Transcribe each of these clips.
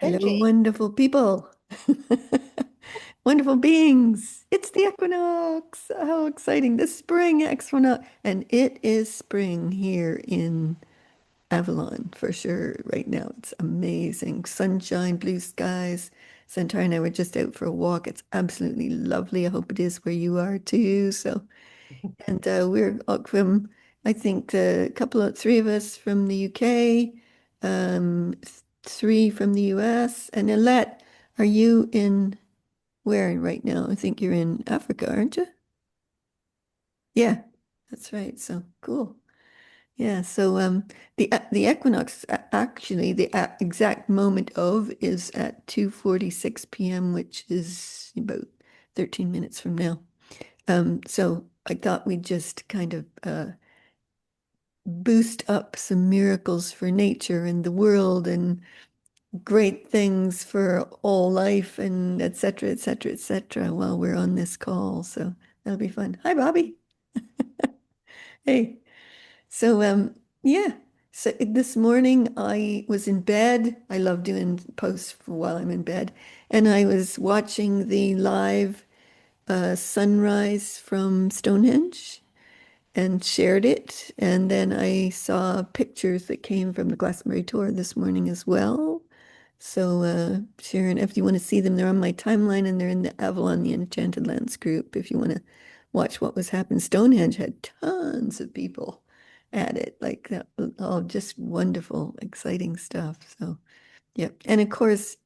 Hello, Benji. wonderful people. Wonderful beings. It's the equinox. How exciting. The spring equinox. And it is spring here in Avalon for sure right now. It's amazing. Sunshine, blue skies. Centaur and I were just out for a walk. It's absolutely lovely. I hope it is where you are too. And we're from, I think, three of us from the UK, three from the US. And Alette, are you in where right now? I think you're in Africa, aren't you? Yeah, that's right. So cool. Yeah. So the equinox actually the exact moment of is at 2:46 p.m., which is about 13 minutes from now. So I thought we'd just kind of boost up some miracles for nature and the world and great things for all life and et cetera, et cetera, et cetera while we're on this call. So that'll be fun. Hi, Bobby. Hey. So yeah. So this morning I was in bed. I love doing posts while I'm in bed. And I was watching the live sunrise from Stonehenge and shared it. And then I saw pictures that came from the Glastonbury tour this morning as well. So, Sharon, if you want to see them, they're on my timeline and they're in the Avalon, the Enchanted Lands group. If you want to watch what was happening, Stonehenge had tons of people at it, like that, all just wonderful, exciting stuff. So, yep. And of course,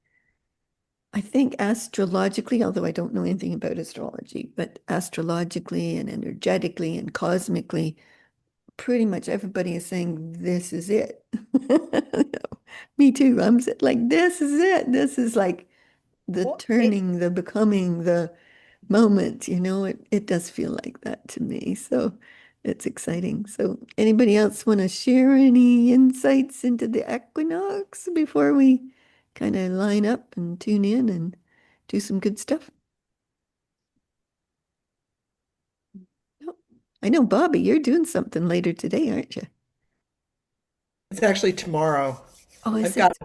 I think astrologically, although I don't know anything about astrology, but astrologically and energetically and cosmically, pretty much everybody is saying this is it. Me too. Like, this is it. This is like the Well, it, turning, the becoming, the moment, it does feel like that to me. So it's exciting. So anybody else want to share any insights into the equinox before we kind of line up and tune in and do some good stuff? No. I know, Bobby, you're doing something later today, aren't you? it's actually tomorrow. Oh, I've is got it?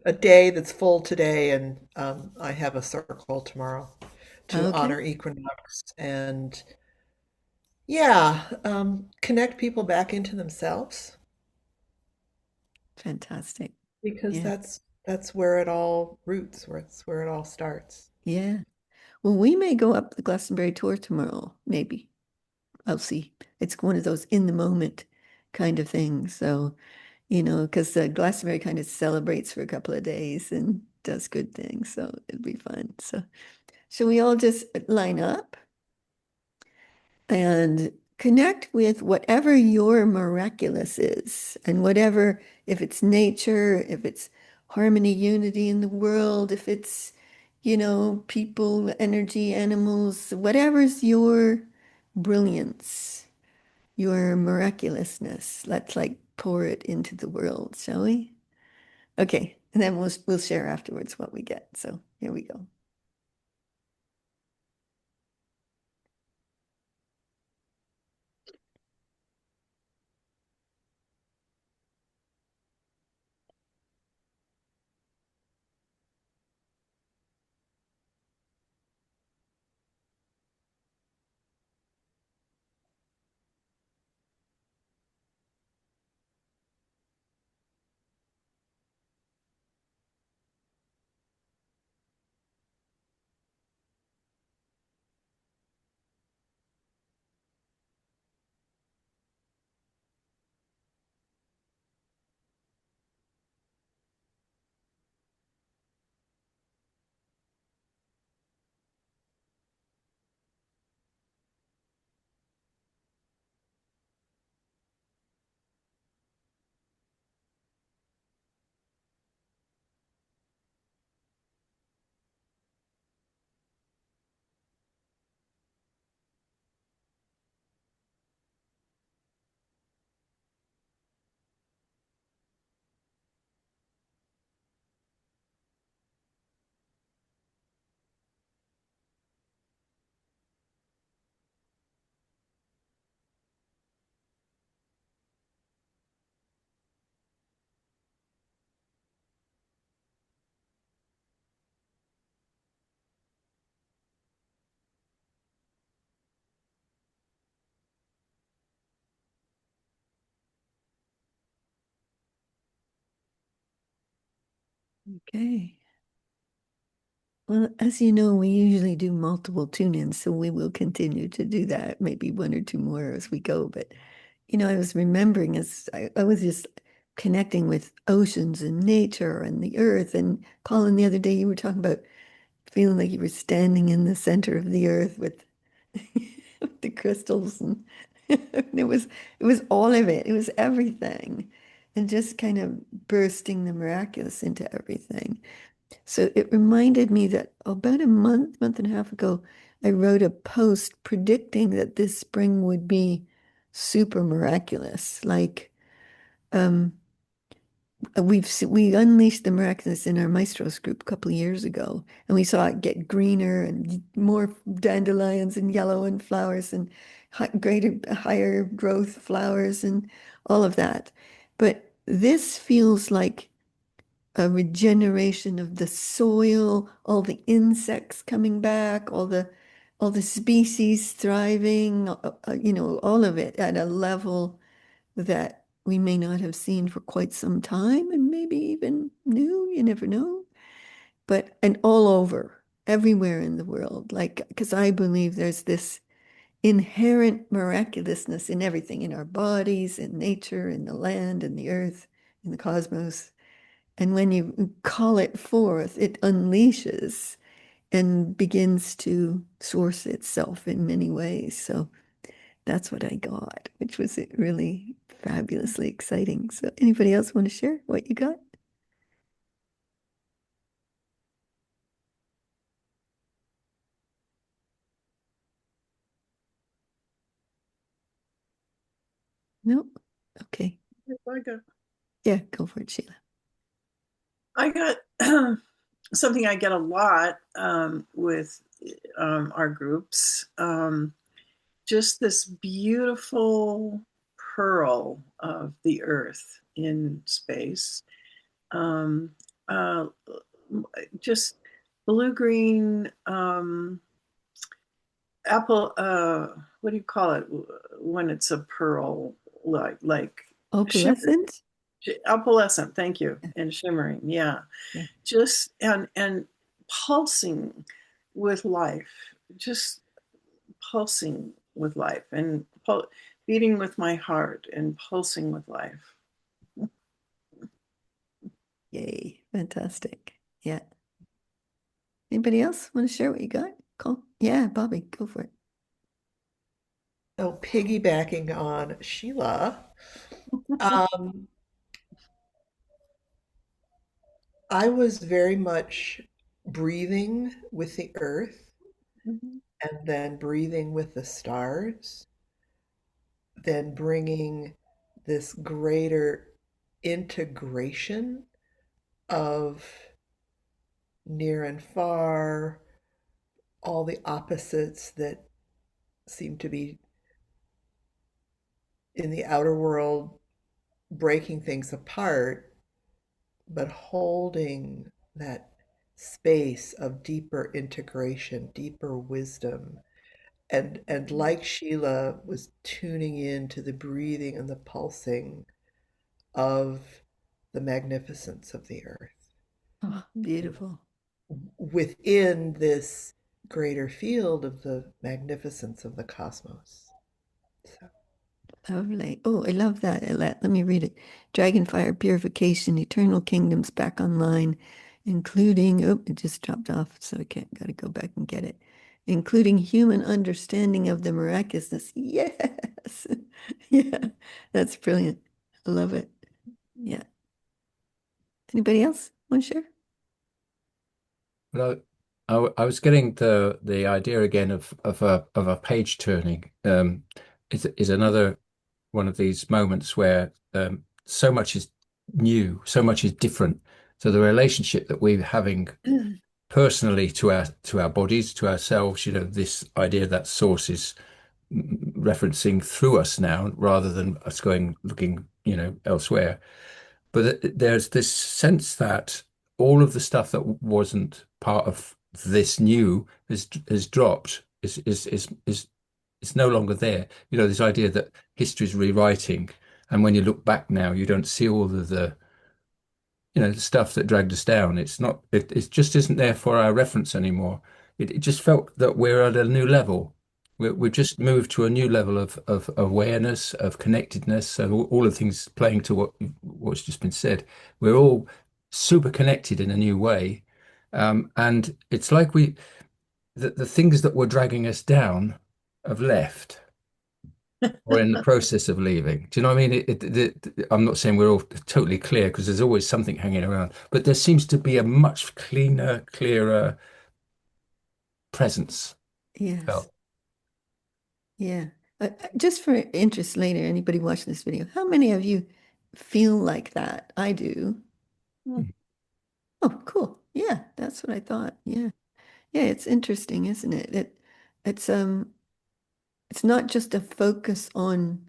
a day that's full today, and I have a circle tomorrow to Okay. honor Equinox and yeah, connect people back into themselves Fantastic. because Yeah. that's where it all roots, where it's where it all starts. Yeah. Well, we may go up the Glastonbury tour tomorrow, maybe. I'll see. It's one of those in the moment kind of things. So, because Glastonbury kind of celebrates for a couple of days and does good things. So it'll be fun. So, shall we all just line up and connect with whatever your miraculous is and whatever, if it's nature, if it's harmony, unity in the world, if it's, people, energy, animals, whatever's your brilliance, your miraculousness. Let's like pour it into the world, shall we? Okay, and then we'll share afterwards what we get. So here we go. Okay. Well, as you know, we usually do multiple tune-ins, so we will continue to do that, maybe one or two more as we go. But, I was remembering as I was just connecting with oceans and nature and the earth. And Colin, the other day, you were talking about feeling like you were standing in the center of the earth with the crystals and it was all of it. It was everything. And just kind of bursting the miraculous into everything. So it reminded me that about a month and a half ago, I wrote a post predicting that this spring would be super miraculous. Like um, we unleashed the miraculous in our maestros group a couple of years ago, and we saw it get greener and more dandelions and yellow and flowers and greater, higher growth flowers and all of that. But this feels like a regeneration of the soil, all the insects coming back, all the species thriving, all of it at a level that we may not have seen for quite some time and maybe even new, you never know. But and all over, everywhere in the world, like because I believe there's this inherent miraculousness in everything, in our bodies, in nature, in the land, in the earth, in the cosmos. And when you call it forth, it unleashes and begins to source itself in many ways. So that's what I got, which was really fabulously exciting. So anybody else want to share what you got? No? Okay. I got, Yeah, go for it, Sheila. I got something I get a lot with our groups. Just this beautiful pearl of the earth in space. Um, uh, just blue green apple. What do you call it when it's a pearl? Like shimmer, Opalescent? opalescent. Thank you, and shimmering. Yeah, Yeah. just and pulsing with life, just pulsing with life, and beating with my heart and pulsing with life. Yay. Fantastic. Yeah. Anybody else want to share what you got? Cool. Yeah, Bobby, go for it. So piggybacking on Sheila, um, I was very much breathing with the earth Mhm. and then breathing with the stars, then bringing this greater integration of near and far, all the opposites that seem to be in the outer world breaking things apart, but holding that space of deeper integration, deeper wisdom. And like Sheila was tuning in to the breathing and the pulsing of the magnificence of the earth Oh, beautiful. within this greater field of the magnificence of the cosmos. So, Lovely. Oh, I love that. Let me read it. Dragonfire purification, eternal kingdoms back online, including, oh, it just dropped off, so I can't, gotta go back and get it. Including human understanding of the miraculousness. Yes. Yeah, that's brilliant. I love it. Yeah. Anybody else want to share? Well, I was getting the idea again of a page turning. Is another one of these moments where so much is new, so much is different. So the relationship that we're having personally to our bodies, to ourselves, this idea that source is referencing through us now, rather than us going looking, elsewhere. But there's this sense that all of the stuff that wasn't part of this new is dropped, is no longer there. This idea that history is rewriting, and when you look back now, you don't see all of the the stuff that dragged us down. It's not, it just isn't there for our reference anymore. It just felt that we're at a new level. We've just moved to a new level of awareness, of connectedness. So all of the things playing to what's just been said. We're all super connected in a new way. And it's like the things that were dragging us down have left or in the process of leaving. Do you know what I mean? I'm not saying we're all totally clear because there's always something hanging around, but there seems to be a much cleaner, clearer presence Yes. felt. Yeah. Just for interest later, anybody watching this video, how many of you feel like that? I do. Hmm. Oh, cool. Yeah, that's what I thought. Yeah. Yeah, it's interesting, isn't it? It's not just a focus on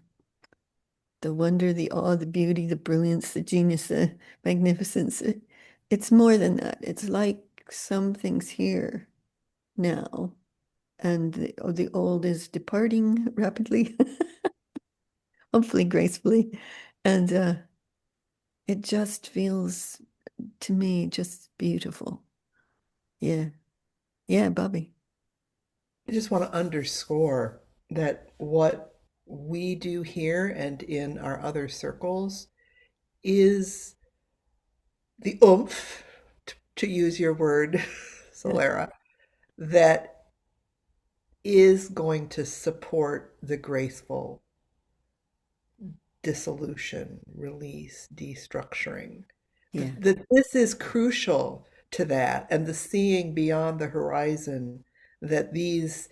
the wonder, the awe, the beauty, the brilliance, the genius, the magnificence. It's more than that. It's like something's here now, and the old is departing rapidly, hopefully gracefully. And it just feels to me just beautiful. Yeah. Yeah, Bobby. I just want to underscore that what we do here and in our other circles is the oomph, to use your word, Yeah. Solera, that is going to support the graceful dissolution, release, destructuring. Yeah. That this is crucial to that, and the seeing beyond the horizon that these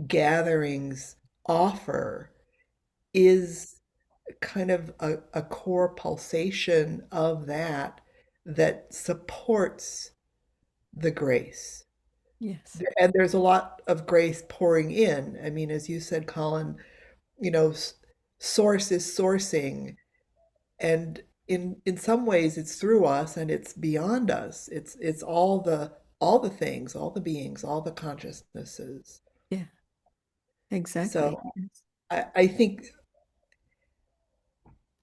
gatherings offer is kind of a core pulsation of that that supports the grace. Yes. And there's a lot of grace pouring in. I mean, as you said, Colin, you know, source is sourcing, and in some ways it's through us and it's beyond us. It's all the things, all the beings, all the consciousnesses. Yeah. Exactly. So Yes. I think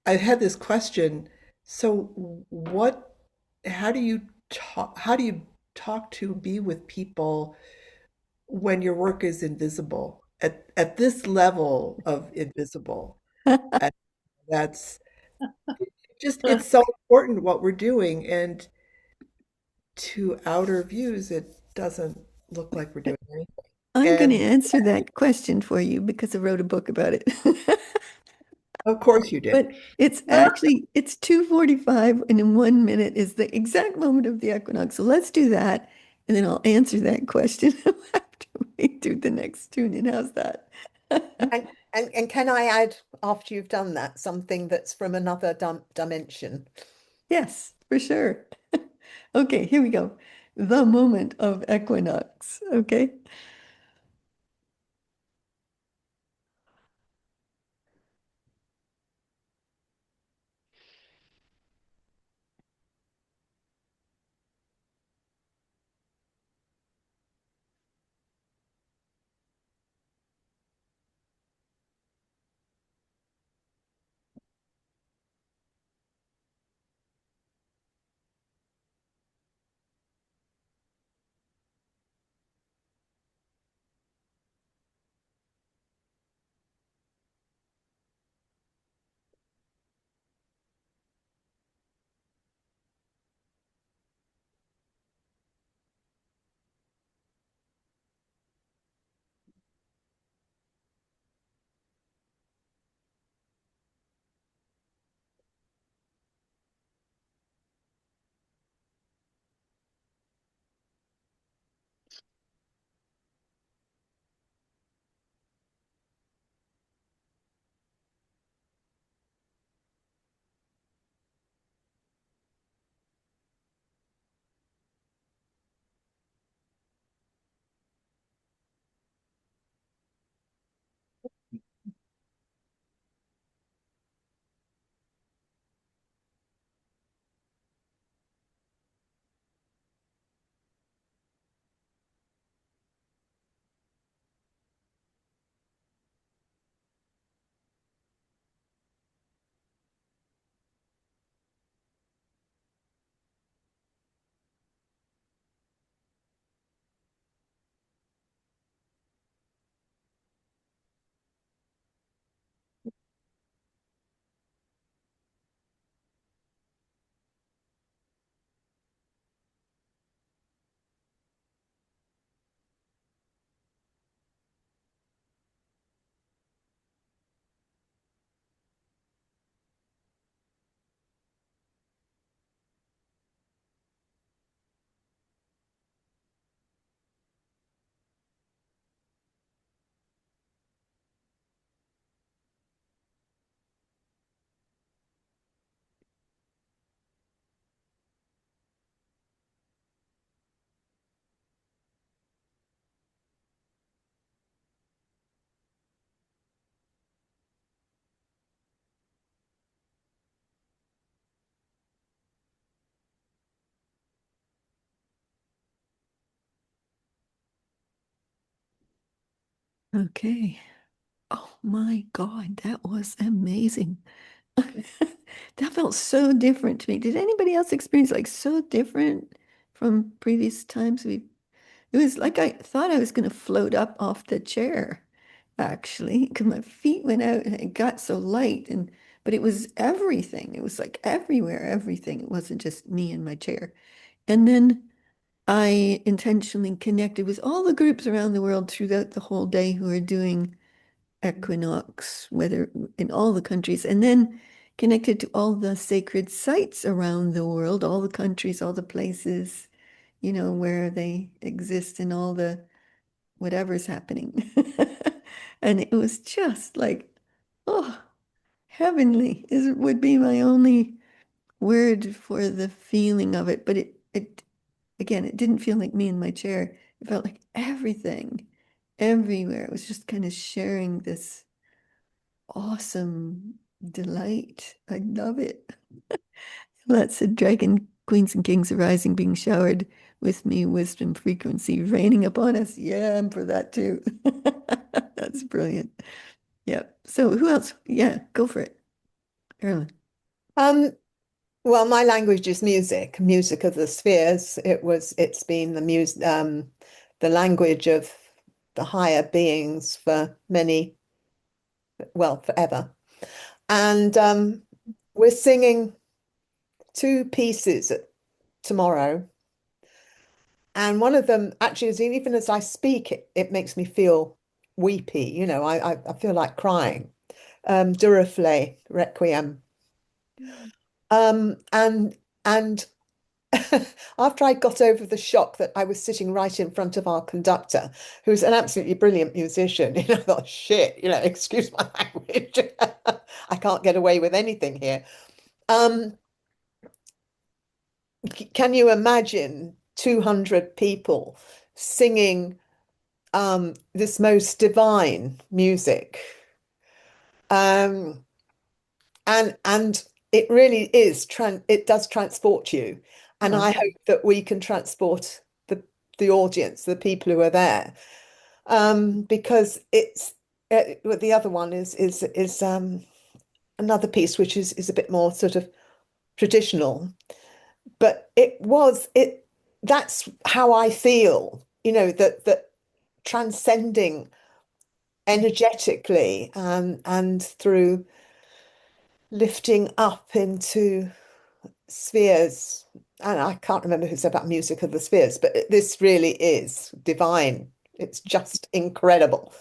I've had this question. So what, how do you talk to, be with people when your work is invisible at this level of invisible? And that's just, it's so important what we're doing. And to outer views, it doesn't look like we're doing anything. I'm going to And answer that question for you because I wrote a book about it. of course you did. But it's 2:45 and in 1 minute is the exact moment of the equinox. So let's do that and then I'll answer that question after we do the next tune in. How's that? And can I add, after you've done that, something that's from another dimension? Yes, for sure. Okay, here we go. The moment of equinox. Okay. Okay. Oh my God, that was amazing. That felt so different to me. Did anybody else experience like so different from previous times we it was like I thought I was going to float up off the chair, actually, because my feet went out and it got so light. And but it was everything. It was like everywhere, everything. It wasn't just me and my chair. And then I intentionally connected with all the groups around the world throughout the whole day who are doing Equinox, whether in all the countries, and then connected to all the sacred sites around the world, all the countries, all the places, where they exist in all the whatever's happening. And it was just like, oh, heavenly would be my only word for the feeling of it. But it again, it didn't feel like me in my chair. It felt like everything, everywhere. It was just kind of sharing this awesome delight. I love it. Lots of dragon queens and kings arising, being showered with me, wisdom frequency raining upon us. Yeah, I'm for that too. That's brilliant. Yeah. So who else? Yeah, go for it. Carolyn. Um, well, my language is music, music of the spheres. It's been the language of the higher beings for forever. And we're singing two pieces tomorrow. And one of them actually is even as I speak, it makes me feel weepy. I feel like crying. Duraflay Requiem. And after I got over the shock that I was sitting right in front of our conductor, who's an absolutely brilliant musician, I thought, shit, excuse my language. I can't get away with anything here. Um, can you imagine 200 people singing this most divine music? Um, and it really it does transport you. And Oh, I hope that we can transport the audience, the people who are there. Because well, the other one is another piece which is a bit more sort of traditional, but that's how I feel, that transcending energetically and through lifting up into spheres. And I can't remember who said about music of the spheres, but this really is divine. It's just incredible.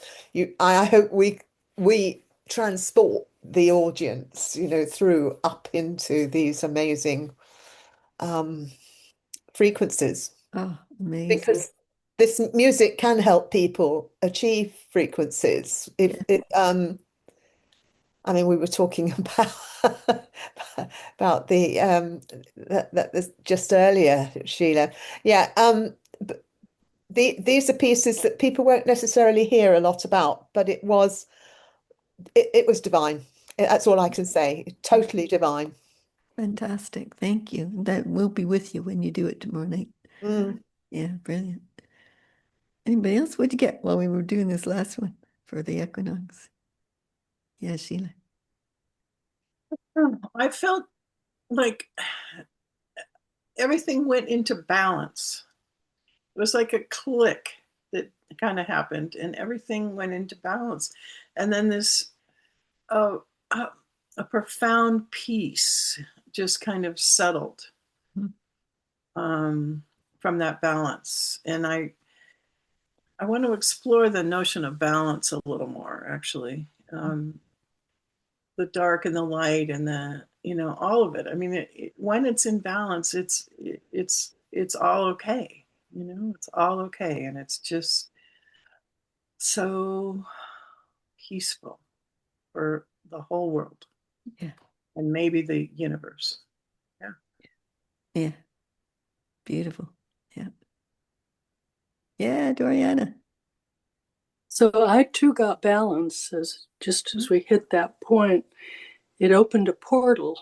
I hope we transport the audience, through up into these amazing frequencies, oh, amazing. because this music can help people achieve frequencies. If Yeah. it I mean, we were talking about this just earlier, Sheila. Yeah, but these are pieces that people won't necessarily hear a lot about, but it was divine. That's all I can say. Totally divine. Fantastic. Thank you. That will be with you when you do it tomorrow night. Mm. Yeah, brilliant. Anybody else? What'd you get while we were doing this last one for the equinox? Yeah, Sheila. I felt like everything went into balance. It was like a click that kind of happened, and everything went into balance. And then this uh, uh, a profound peace just kind of settled Hmm. from that balance. And I want to explore the notion of balance a little more, actually. The dark and the light and all of it. I mean, when it's in balance, it's all okay. It's all okay, and it's just so peaceful for the whole world Yeah. and maybe the universe. Yeah. Yeah. Beautiful. Yeah. Yeah, Doriana. So I too got balance just as we hit that point, it opened a portal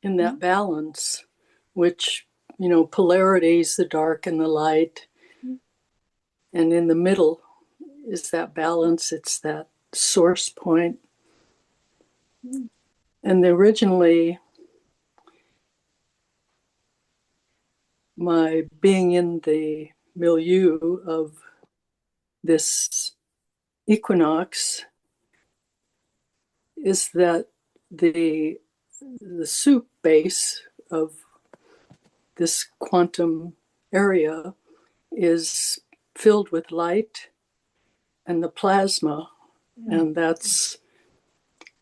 in that balance, which, polarities, the dark and the light, and in the middle is that balance. It's that source point. And originally, my being in the milieu of this equinox is that the soup base of this quantum area is filled with light and the plasma, and that's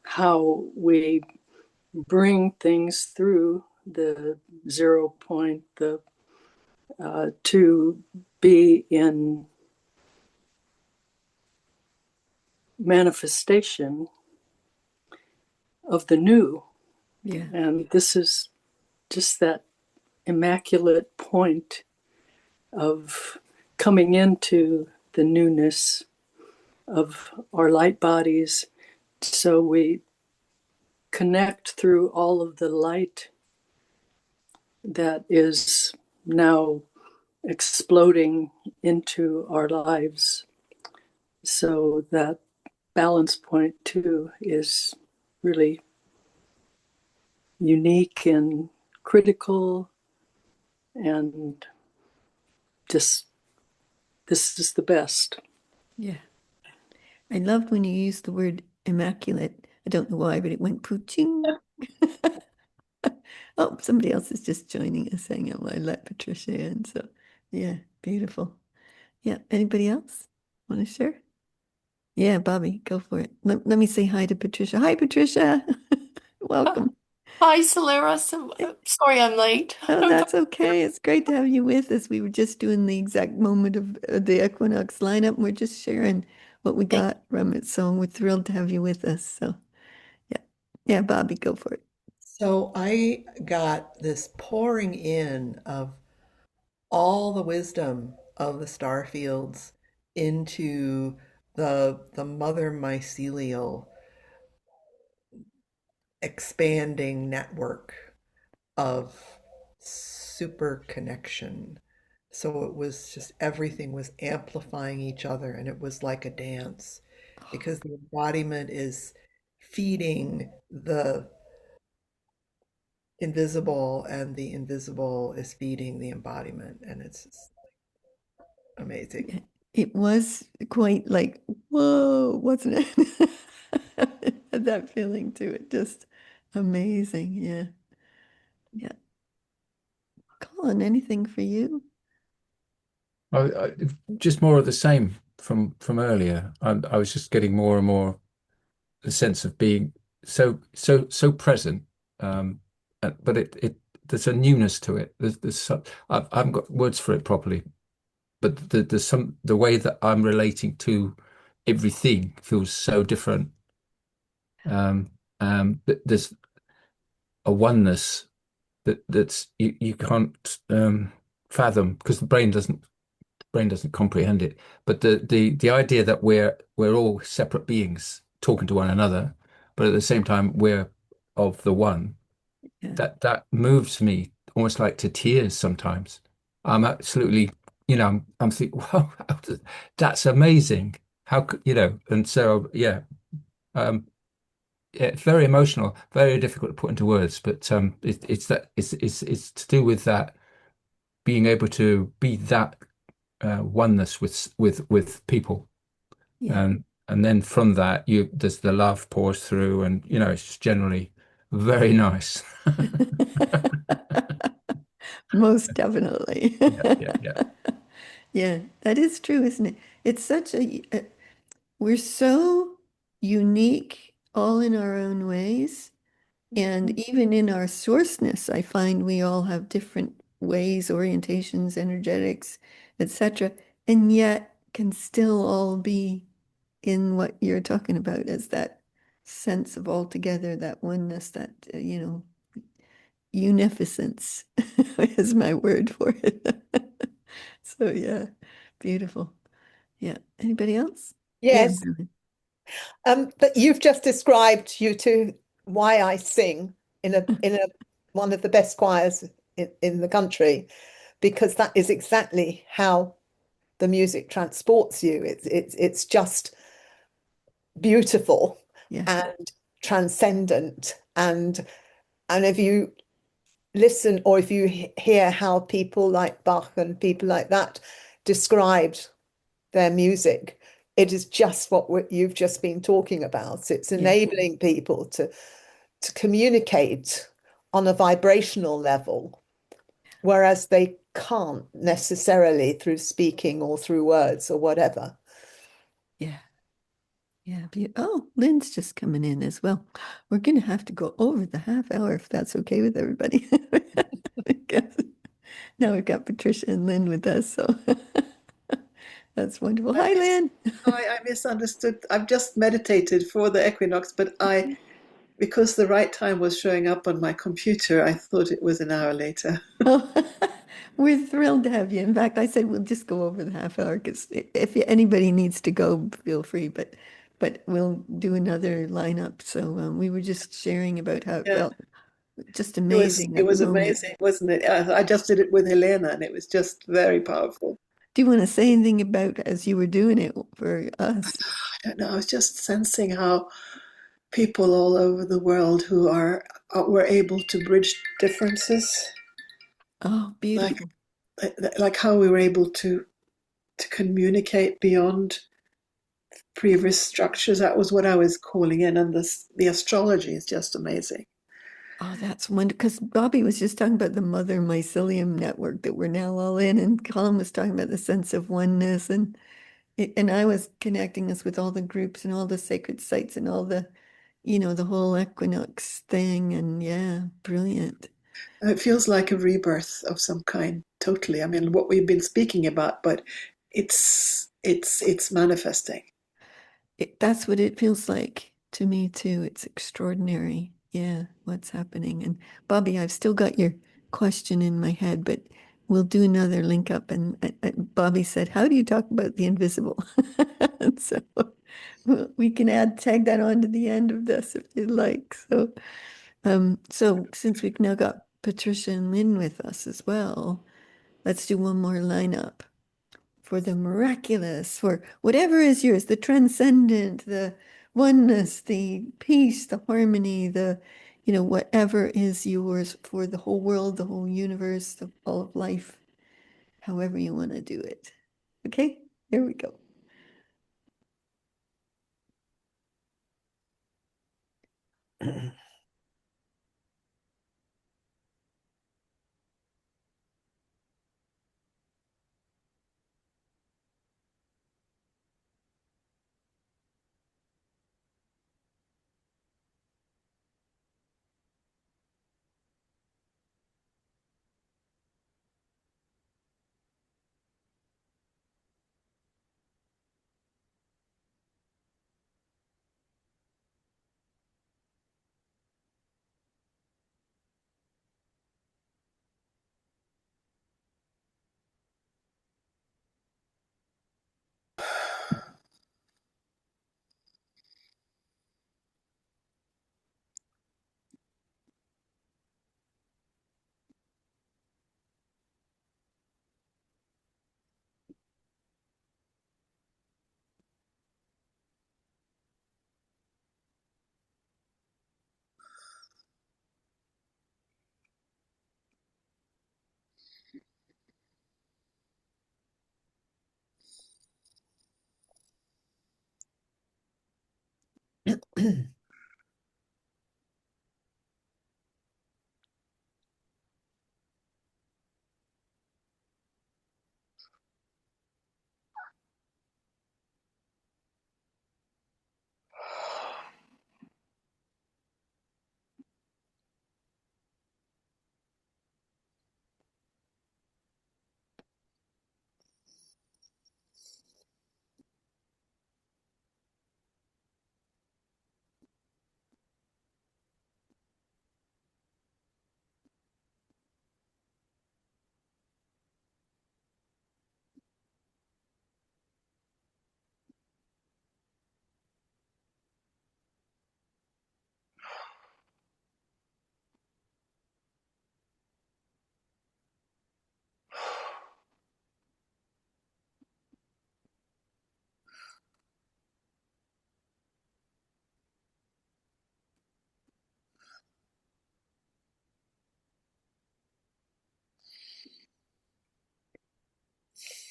how we bring things through the 0 point, to be in manifestation of the new. Yeah. And this is just that immaculate point of coming into the newness of our light bodies. So we connect through all of the light that is now exploding into our lives. So that balance point too is really unique and critical, and just this is the best. Yeah. I loved when you used the word immaculate. I don't know why, but it went pooching. Oh, somebody else is just joining us. Hang on, I let Patricia in. So, yeah, beautiful. Yeah, anybody else want to share? Yeah, Bobby, go for it. Let me say hi to Patricia. Hi, Patricia. Welcome. Hi, Solera. Sorry I'm late. Oh, that's okay. It's great to have you with us. We were just doing the exact moment of the Equinox lineup, and we're just sharing what we got from it. So we're thrilled to have you with us. So, yeah. Yeah, Bobby, go for it. So I got this pouring in of all the wisdom of the star fields into the mother mycelial expanding network of super connection. So it was just everything was amplifying each other, and it was like a dance because the embodiment is feeding the invisible, and the invisible is feeding the embodiment, and it's just amazing. It was quite like, whoa, wasn't it? It had that feeling to it. Just amazing. Yeah. Yeah. Colin, anything for you? Just more of the same from earlier. I was just getting more and more the sense of being so present, but it there's a newness to it. I haven't got words for it properly, but there's the way that I'm relating to everything feels so different. There's a oneness that's you can't fathom because the brain doesn't comprehend it. But the idea that we're all separate beings talking to one another, but at the same time we're of the one, Yeah. that moves me almost like to tears sometimes. I'm absolutely, I'm thinking, wow, that's amazing. How could, and so yeah, um, yeah, it's very emotional, very difficult to put into words, but it's to do with that being able to be that oneness with people, Yeah. and then from that you there's the love pours through, and it's just generally very nice. Most definitely. Yeah, yeah, yeah. Yeah, that is true, isn't it? It's such we're so unique all in our own ways. And even in our sourceness, I find we all have different ways, orientations, energetics, etc., and yet can still all be in what you're talking about as that sense of all together, that oneness, that, unificence is my word for it. So yeah, beautiful. Yeah. Anybody else? Yeah, Yes. Marilyn. But you've just described you to why I sing in a one of the best choirs in the country, because that is exactly how the music transports you. It's just beautiful Yeah. and transcendent. And if you listen or if you hear how people like Bach and people like that described their music, it is just what you've just been talking about. It's Yeah. enabling people to communicate on a vibrational level, whereas they can't necessarily through speaking or through words or whatever. Yeah. Yeah. Oh, Lynn's just coming in as well. We're going to have to go over the half hour if that's okay with everybody. Because now we've got Patricia and Lynn with us. So that's wonderful. I Hi, mis- Lynn. I misunderstood. I've just meditated for the equinox, but because the right time was showing up on my computer, I thought it was an hour later. Oh, we're thrilled to have you. In fact, I said we'll just go over the half hour because if anybody needs to go, feel free. But we'll do another lineup. So we were just sharing about how it Yeah, felt. Just amazing it at the was moment. amazing, wasn't it? I just did it with Helena, and it was just very powerful. Do you want to say anything about as you were doing it for us? I don't know. I was just sensing how people all over the world who were able to bridge differences, Oh, like beautiful. like how we were able to communicate beyond previous structures. That was what I was calling in, and the astrology is just amazing. Oh, that's wonderful. Because Bobby was just talking about the mother mycelium network that we're now all in, and Colin was talking about the sense of oneness, and I was connecting us with all the groups and all the sacred sites and all the whole equinox thing, and yeah, brilliant. It feels like a rebirth of some kind, totally. I mean, what we've been speaking about, but it's manifesting. That's what it feels like to me too. It's extraordinary. Yeah, what's happening. And Bobby, I've still got your question in my head, but we'll do another link up. And Bobby said, "How do you talk about the invisible?" And so we can tag that on to the end of this if you'd like. So since we've now got Patricia and Lynn with us as well, let's do one more lineup for the miraculous, for whatever is yours, the transcendent, the oneness, the peace, the harmony, whatever is yours for the whole world, the whole universe, all of life, however you want to do it. Okay, here we go.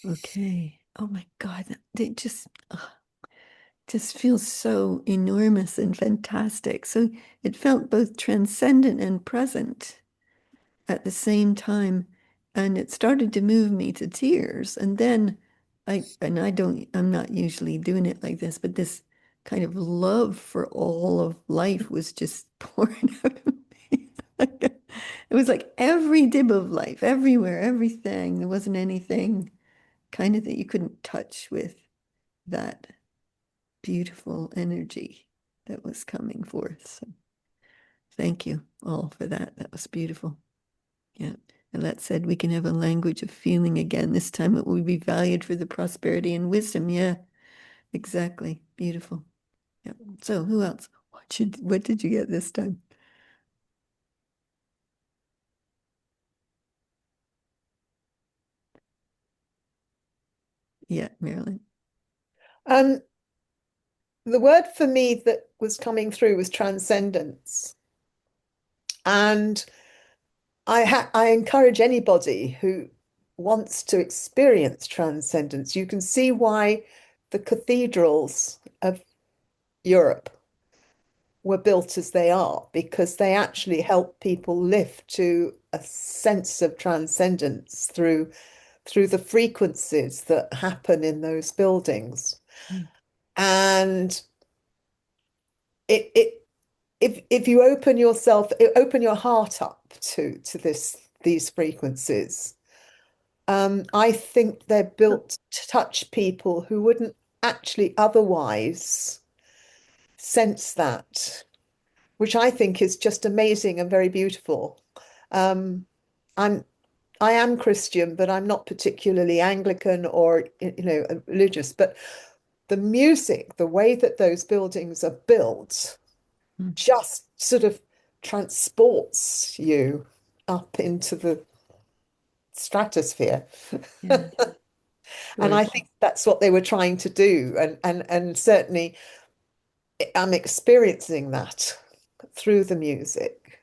Okay. Oh my God. It just feels so enormous and fantastic. So it felt both transcendent and present at the same time. And it started to move me to tears. And then I'm not usually doing it like this, but this kind of love for all of life was just pouring out of me. It was like every dib of life, everywhere, everything. There wasn't anything kind of that you couldn't touch with that beautiful energy that was coming forth. So thank you all for that. That was beautiful. Yeah. And that said, we can have a language of feeling again. This time it will be valued for the prosperity and wisdom. Yeah, exactly. Beautiful. Yeah. So who else? What did you get this time? Yeah, Marilyn. The word for me that was coming through was transcendence. And I encourage anybody who wants to experience transcendence. You can see why the cathedrals of Europe were built as they are, because they actually help people lift to a sense of transcendence through the frequencies that happen in those buildings. Mm. And it if you open your heart up to these frequencies, I think they're built to touch people who wouldn't actually otherwise sense that, which I think is just amazing and very beautiful. Um, I am Christian, but I'm not particularly Anglican or religious. But the music, the way that those buildings are built, Mm. just sort of transports you up into the stratosphere. Yeah. And I Gorgeous. think that's what they were trying to do. And certainly I'm experiencing that through the music.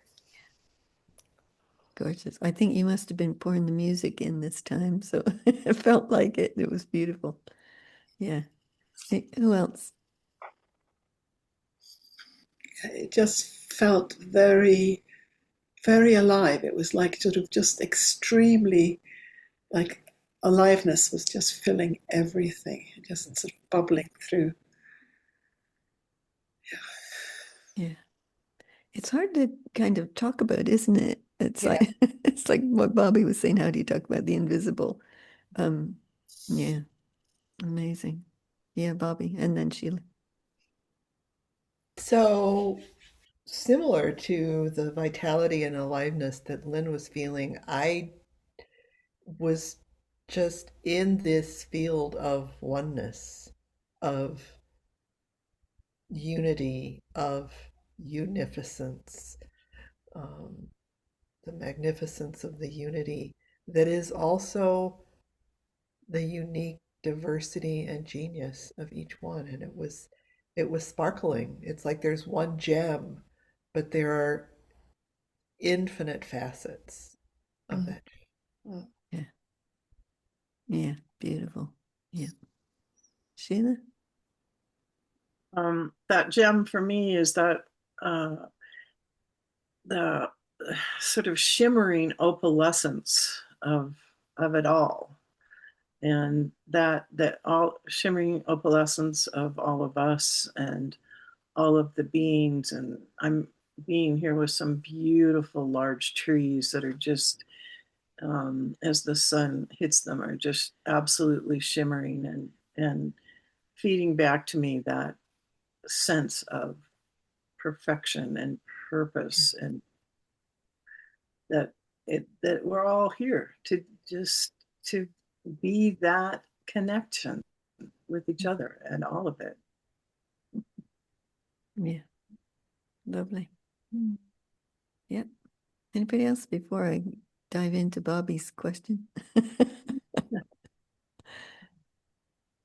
Gorgeous. I think you must have been pouring the music in this time. So it felt like it. It was beautiful. Yeah. Hey, who else? It just felt very, very alive. It was like sort of just extremely, like aliveness was just filling everything, just sort of bubbling through. Yeah. It's hard to kind of talk about, isn't it? It's Yeah. like it's like what Bobby was saying. How do you talk about the invisible? Um, yeah, amazing. Yeah, Bobby, and then Sheila. So, similar to the vitality and aliveness that Lynn was feeling, I was just in this field of oneness, of unity, of unificence, um, the magnificence of the unity that is also the unique diversity and genius of each one. And it was sparkling. It's like there's one gem, but there are infinite facets of Mm. that. Yeah, yeah, beautiful. Yeah, Sheila. That gem for me is that the sort of shimmering opalescence of it all, and that all shimmering opalescence of all of us and all of the beings. And I'm being here with some beautiful large trees that are just as the sun hits them are just absolutely shimmering and feeding back to me that sense of perfection and purpose, and that we're all here to just to be that connection with each other and all of it. Yeah, lovely. Yeah. Anybody else before I dive into Bobby's question?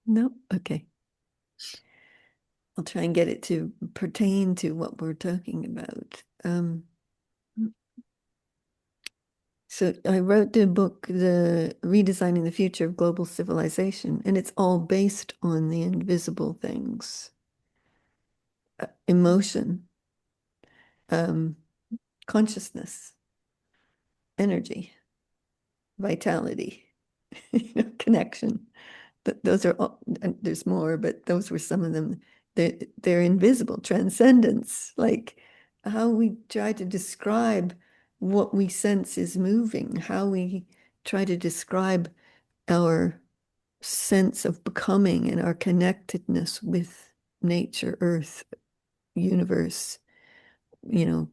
No? Okay. I'll try and get it to pertain to what we're talking about. So I wrote the book, The Redesigning the Future of Global Civilization, and it's all based on the invisible things, emotion, um, consciousness, energy, vitality, connection. Those are all, and there's more, but those were some of them. They're invisible, transcendence, like how we try to describe what we sense is moving, how we try to describe our sense of becoming and our connectedness with nature, earth, universe,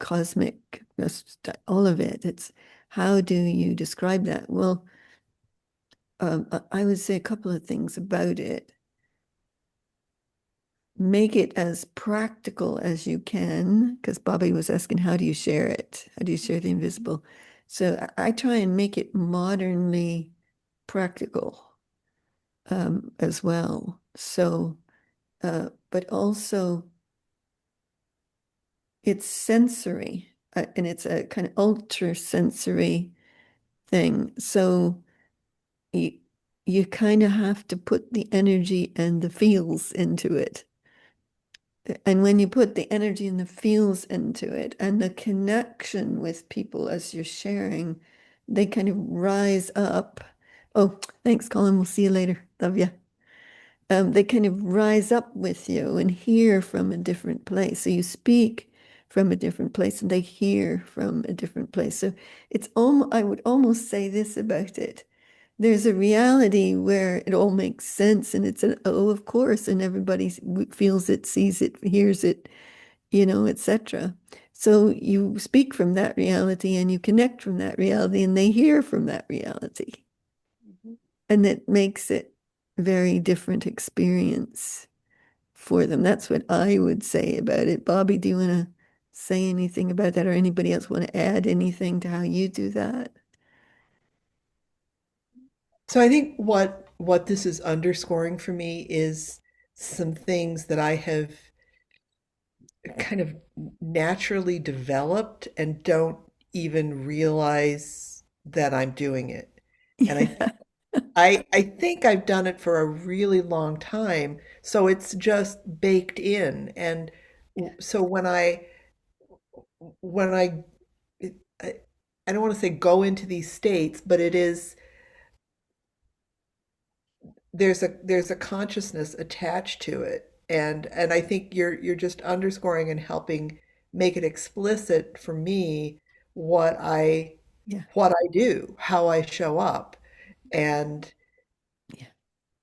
cosmic, all of it. It's how do you describe that? Well, I would say a couple of things about it. Make it as practical as you can, because Bobby was asking, how do you share it? How do you share the invisible? So I try and make it modernly practical as well. So, but also it's sensory, and it's a kind of ultra sensory thing. So you, you kind of have to put the energy and the feels into it. And when you put the energy and the feels into it and the connection with people as you're sharing, they kind of rise up. Oh, thanks, Colin. We'll see you later. Love you. They kind of rise up with you and hear from a different place. So you speak from a different place and they hear from a different place. So it's almost, I would almost say this about it. There's a reality where it all makes sense and it's an oh, of course, and everybody feels it, sees it, hears it, etc. So you speak from that reality and you connect from that reality and they hear from that reality. Mhm. And that makes it a very different experience for them. That's what I would say about it. Bobby, do you want to say anything about that or anybody else want to add anything to how you do that? So I think what this is underscoring for me is some things that I have kind of naturally developed and don't even realize that I'm doing it. And Yeah. I think I've done it for a really long time, so it's just baked in. And so when I, I don't want to say go into these states, but it is there's a consciousness attached to it. And I think you're just underscoring and helping make it explicit for me what I Yeah. what I do, how I show up. And Yeah.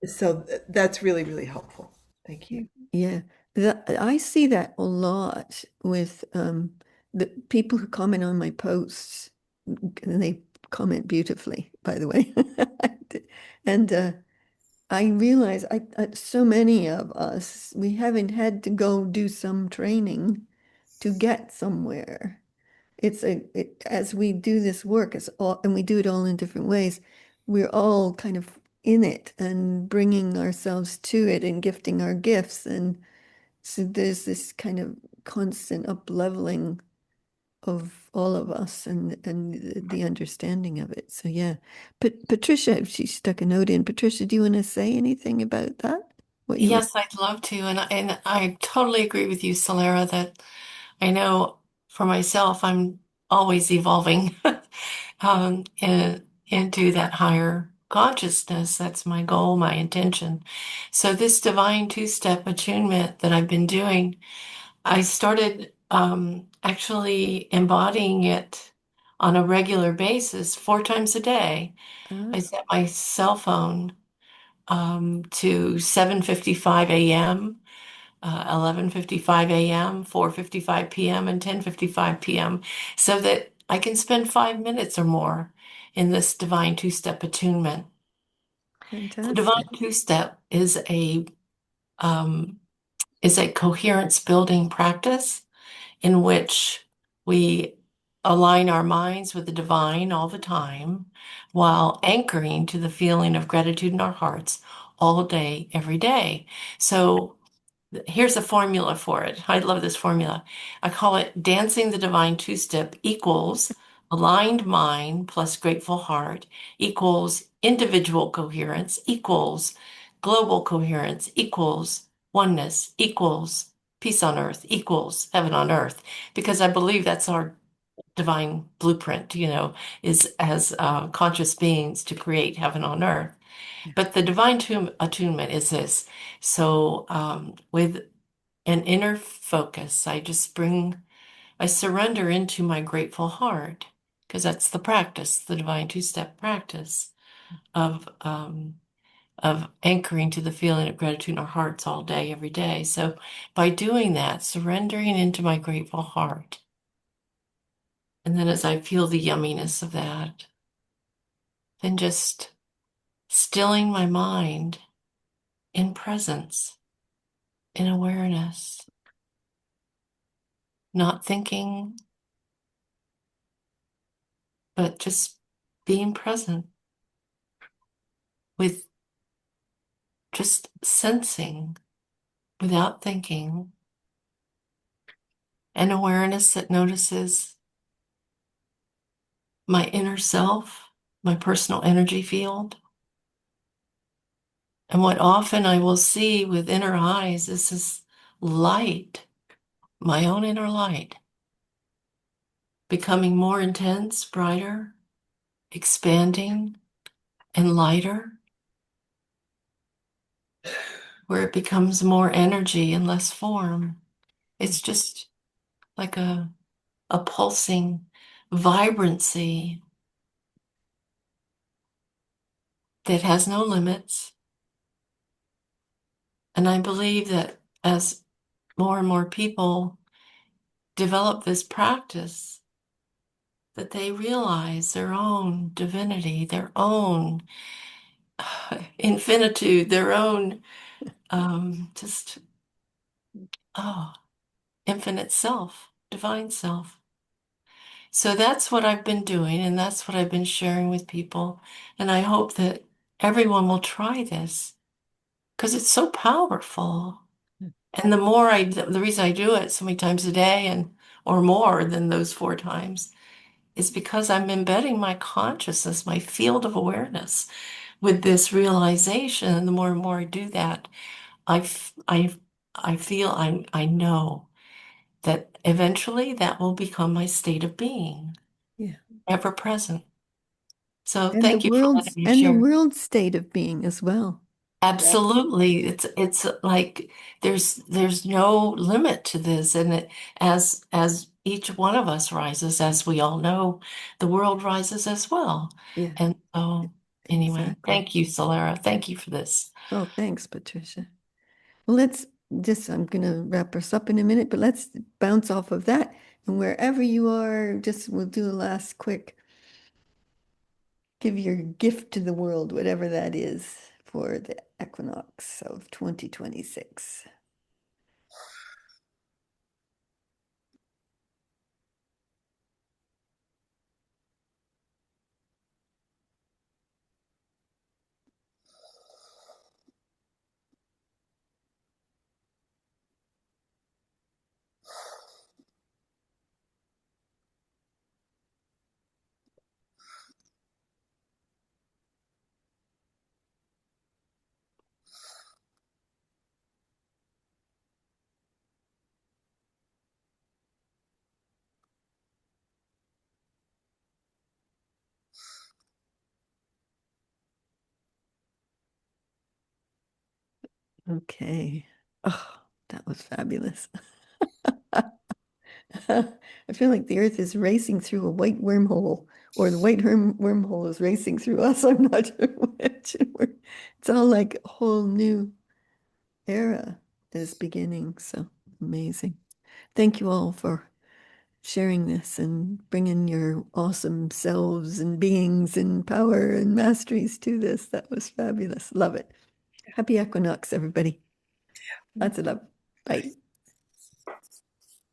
so that's really, really helpful. Thank you. Yeah. I see that a lot with the people who comment on my posts, and they comment beautifully, by the way. And I realize so many of us, we haven't had to go do some training to get somewhere. As we do this work, and we do it all in different ways, we're all kind of in it and bringing ourselves to it and gifting our gifts. And so there's this kind of constant up-leveling of all of us and the understanding of it. So yeah. But Patricia, she stuck a note in. Patricia, do you want to say anything about that? What you were Yes, I'd love to. And I totally agree with you, Solera, that I know for myself, I'm always evolving into that higher consciousness. That's my goal, my intention. So this divine two-step attunement that I've been doing, I started actually embodying it on a regular basis, 4 times a day. I ah, set my cell phone to 7:55 a.m., 11:55 a.m., 4:55 p.m., and 10:55 p.m. so that I can spend 5 minutes or more in this divine two-step attunement. The divine fantastic. two-step um, is a coherence building practice in which we align our minds with the divine all the time while anchoring to the feeling of gratitude in our hearts all day, every day. So here's a formula for it. I love this formula. I call it dancing the divine two-step equals aligned mind plus grateful heart equals individual coherence equals global coherence equals oneness equals peace on earth equals heaven on earth. Because I believe that's our divine blueprint, is as conscious beings to create heaven on earth. But the divine attunement is this. So with an inner focus, I surrender into my grateful heart, because that's the practice, the divine two-step practice of anchoring to the feeling of gratitude in our hearts all day, every day. So by doing that, surrendering into my grateful heart, and then as I feel the yumminess of that, then just stilling my mind in presence, in awareness, not thinking, but just being present with just sensing without thinking, an awareness that notices my inner self, my personal energy field. And what often I will see with inner eyes is this light, my own inner light, becoming more intense, brighter, expanding, and lighter, where it becomes more energy and less form. It's just like a pulsing vibrancy that has no limits. And I believe that as more and more people develop this practice, that they realize their own divinity, their own infinitude, their own just, oh, infinite self, divine self. So that's what I've been doing, and that's what I've been sharing with people. And I hope that everyone will try this because it's so powerful. And the reason I do it so many times a day or more than those 4 times is because I'm embedding my consciousness, my field of awareness with this realization. And the more and more I do that, I, f- I feel I know that eventually that will become my state of being, Yeah. ever present. So And thank you for letting me the share. world's state of being as well. Absolutely. It's like there's no limit to this. And as each one of us rises, as we all know, the world rises as well. Yeah, And so anyway, exactly. thank you, Solara. Thank you for this. Oh, thanks, Patricia. Well, I'm going to wrap us up in a minute, but let's bounce off of that. And wherever you are, we'll do a last quick, give your gift to the world, whatever that is, for the equinox of 2026. Okay. Oh, that was fabulous. I feel like the Earth is racing through a white wormhole, or the white wormhole is racing through us. I'm not sure which. It's all like a whole new era that is beginning. So amazing. Thank you all for sharing this and bringing your awesome selves and beings and power and masteries to this. That was fabulous. Love it. Happy equinox, everybody. Lots of love. Bye.